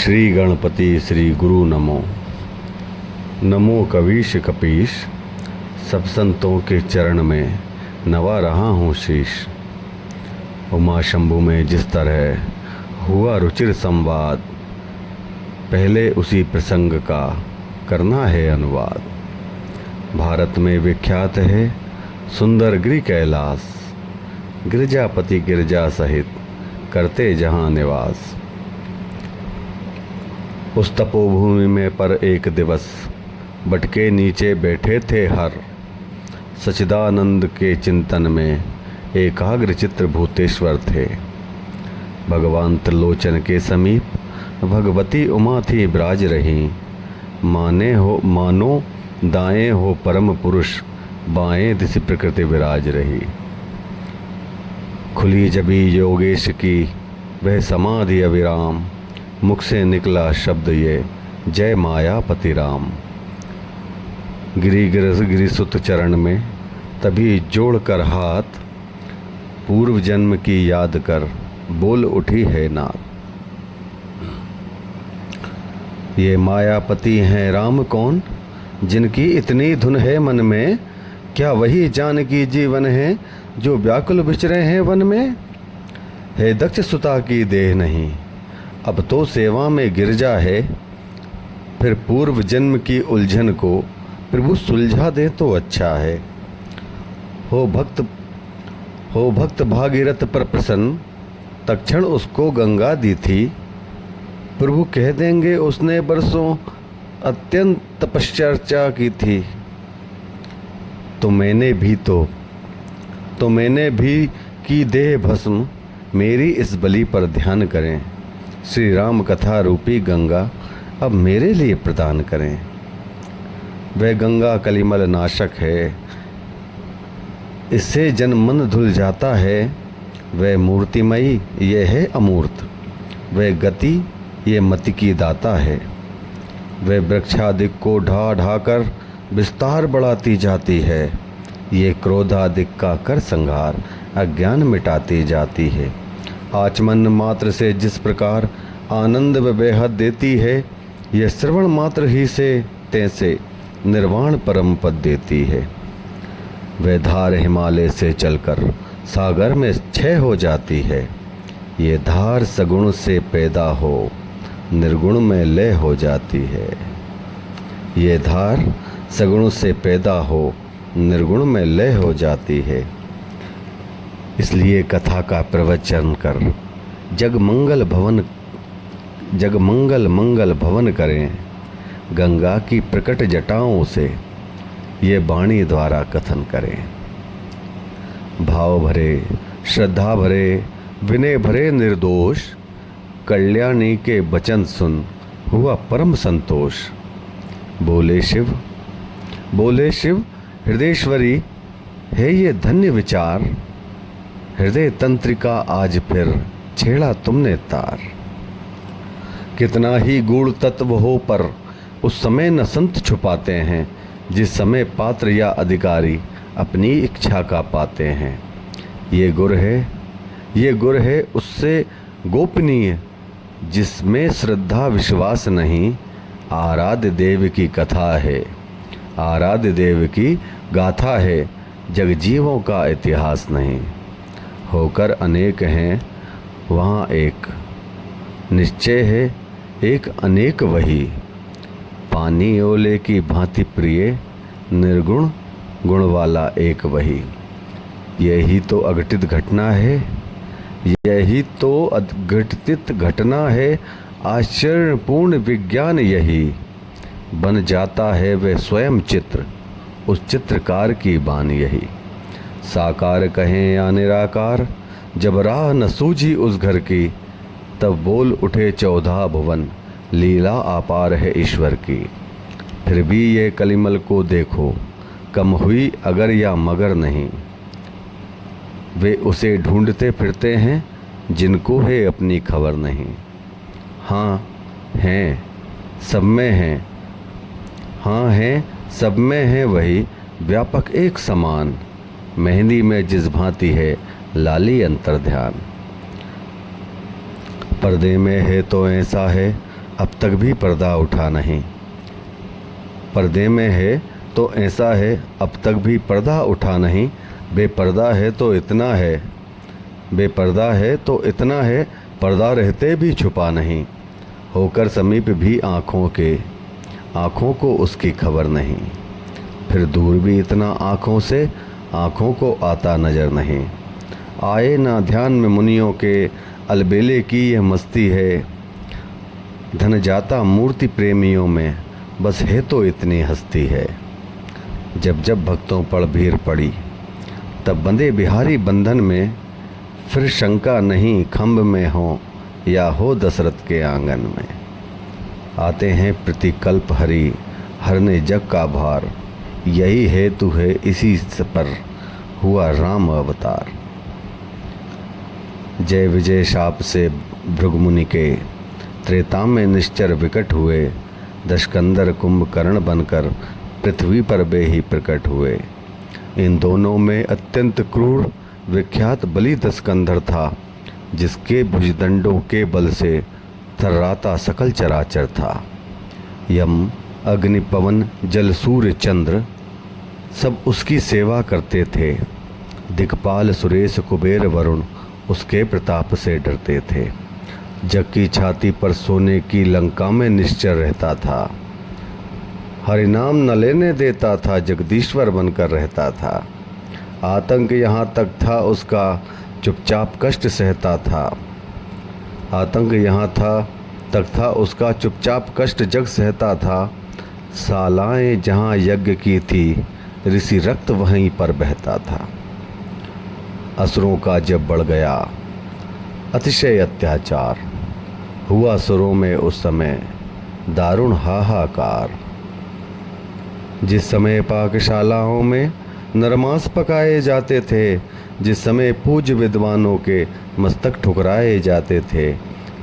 श्री गणपति श्री गुरु नमो। नमो कवीश कपीश, सब संतों के चरण में नवा रहा हूँ शीश। उमा शंभु में जिस तरह हुआ रुचिर संवाद, पहले उसी प्रसंग का करना है अनुवाद। भारत में विख्यात है सुंदर गिरि कैलाश, गिरजापति गिरजा सहित करते जहाँ निवास। उस तपोभूमि में पर एक दिवस बटके नीचे बैठे थे हर, सच्चिदानंद के चिंतन में एकाग्र चित्र भूतेश्वर थे। भगवान त्रिलोचन के समीप भगवती उमा थी ब्राज रही, मानो दाएं हो परम पुरुष, बाएं दिशि प्रकृति विराज रही। खुली जबी योगेश की वह समाधि अविराम, मुख से निकला शब्द ये जय मायापति राम। गिरिसुत चरण में तभी जोड़कर हाथ, पूर्व जन्म की याद कर बोल उठी है नाथ। ये मायापति हैं राम कौन, जिनकी इतनी धुन है मन में, क्या वही जानकी जीवन है जो व्याकुल विचरे हैं वन में। है दक्ष सुता की देह नहीं, अब तो सेवा में गिरजा है, फिर पूर्व जन्म की उलझन को प्रभु सुलझा दे तो अच्छा है। हो भक्त भागीरथ पर प्रसन्न, तत्क्षण उसको गंगा दी थी। प्रभु कह देंगे उसने बरसों अत्यंत तपश्चर्चा की थी। तो मैंने भी की देह भस्म, मेरी इस बलि पर ध्यान करें। श्री राम कथा रूपी गंगा अब मेरे लिए प्रदान करें। वह गंगा कलिमल नाशक है, इससे जन मन धुल जाता है। वह मूर्तिमयी ये है अमूर्त, वह गति ये मति की दाता है। वह वृक्षादिक को ढा ढाकर विस्तार बढ़ाती जाती है, ये क्रोधादिक का कर संहार अज्ञान मिटाती जाती है। आचमन मात्र से जिस प्रकार आनंद व बेहद देती है, यह श्रवण मात्र ही से तैसे निर्वाण परम पद देती है। वह धार हिमालय से चलकर सागर में क्षय हो जाती है, ये धार सगुण से पैदा हो निर्गुण में लय हो जाती है। ये धार सगुण से पैदा हो निर्गुण में लय हो जाती है। इसलिए कथा का प्रवचन कर जगमंगल भवन करें। गंगा की प्रकट जटाओं से ये वाणी द्वारा कथन करें। भाव भरे, श्रद्धा भरे, विनय भरे निर्दोष, कल्याणी के वचन सुन हुआ परम संतोष। बोले शिव हृदयेश्वरी है ये धन्य विचार, हृदय तंत्रिका आज फिर छेड़ा तुमने तार। कितना ही गूढ़ तत्व हो पर उस समय न संत छुपाते हैं, जिस समय पात्र या अधिकारी अपनी इच्छा का पाते हैं। ये गुर है उससे गोपनीय, जिसमें श्रद्धा विश्वास नहीं। आराध्य देव की कथा है, आराध्य देव की गाथा है, जगजीवों का इतिहास नहीं। होकर अनेक हैं वहाँ एक, निश्चय है एक अनेक वही। पानी ओले की भांति प्रिय, निर्गुण गुण वाला एक वही। यही तो अघटित घटना है, यही तो अघटित घटना है। आश्चर्यपूर्ण विज्ञान यही, बन जाता है वह स्वयं चित्र, उस चित्रकार की बान यही। साकार कहें या निराकार, जब राह न सूझी उस घर की, तब बोल उठे 14 भुवन, लीला अपार है ईश्वर की। फिर भी ये कलिमल को देखो, कम हुई अगर या मगर नहीं। वे उसे ढूंढते फिरते हैं, जिनको है अपनी खबर नहीं। हाँ हैं सब में हैं, हाँ हैं सब में है वही, व्यापक एक समान। मेहंदी में जिस भांति है लाली अंतर ध्यान। पर्दे में है तो ऐसा है, अब तक भी पर्दा उठा नहीं। पर्दे में है तो ऐसा है, अब तक भी पर्दा उठा नहीं। बेपर्दा है तो इतना है, बेपर्दा है तो इतना है, पर्दा रहते भी छुपा नहीं। होकर समीप भी आँखों के, आँखों को उसकी खबर नहीं। फिर दूर भी इतना आँखों से, आँखों को आता नज़र नहीं। आए ना ध्यान में मुनियों के, अलबेले की यह मस्ती है। धन जाता मूर्ति प्रेमियों में, बस है तो इतनी हस्ती है। जब जब भक्तों पर भीड़ पड़ी, तब बंधे बिहारी बंधन में। फिर शंका नहीं खम्भ में हो या हो दशरथ के आंगन में। आते हैं प्रतिकल्प हरि, हरने जग का भार। यही हेतु है इसी पर हुआ राम अवतार। जय विजय शाप से भृगुमुनि के, त्रेता में निश्चर विकट हुए। दशकंदर कुंभकर्ण बनकर पृथ्वी पर बे ही प्रकट हुए। इन दोनों में अत्यंत क्रूर विख्यात बलि दशकंधर था, जिसके भुजदंडों के बल से थर्राता सकल चराचर था। यम, अग्नि, पवन, जल, सूर्य, चंद्र सब उसकी सेवा करते थे। दिक्पाल, सुरेश, कुबेर, वरुण उसके प्रताप से डरते थे। जग की छाती पर सोने की लंका में निश्चर रहता था। हरिनाम न लेने देता था, जगदीश्वर बनकर रहता था। आतंक यहाँ तक था उसका, चुपचाप कष्ट सहता था। आतंक यहाँ तक था उसका, चुपचाप कष्ट जग सहता था। सालाएं जहाँ यज्ञ की थी, ऋषि रक्त वहीं पर बहता था। असुरों का जब बढ़ गया अतिशय अत्याचार, हुआ सुरों में उस समय दारुण हाहाकार। जिस समय पाकशालाओं में नरमांस पकाए जाते थे, जिस समय पूज्य विद्वानों के मस्तक ठुकराए जाते थे,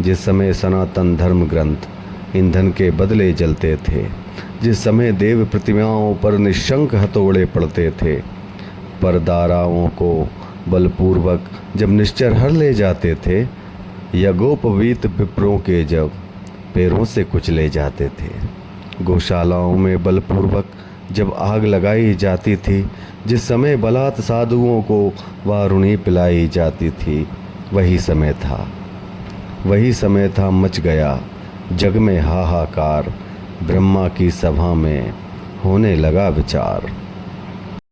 जिस समय सनातन धर्म ग्रंथ ईंधन के बदले जलते थे, जिस समय देव प्रतिमाओं पर निशंक हथौड़े पड़ते थे, पर दाराओं को बलपूर्वक जब निश्चर हर ले जाते थे, यज्ञोपवीत विप्रों के जब पैरों से कुचले जाते थे, गौशालाओं में बलपूर्वक जब आग लगाई जाती थी, जिस समय बलात् साधुओं को वारुणी पिलाई जाती थी, वही समय था मच गया जग में हाहाकार। ब्रह्मा की सभा में होने लगा विचार।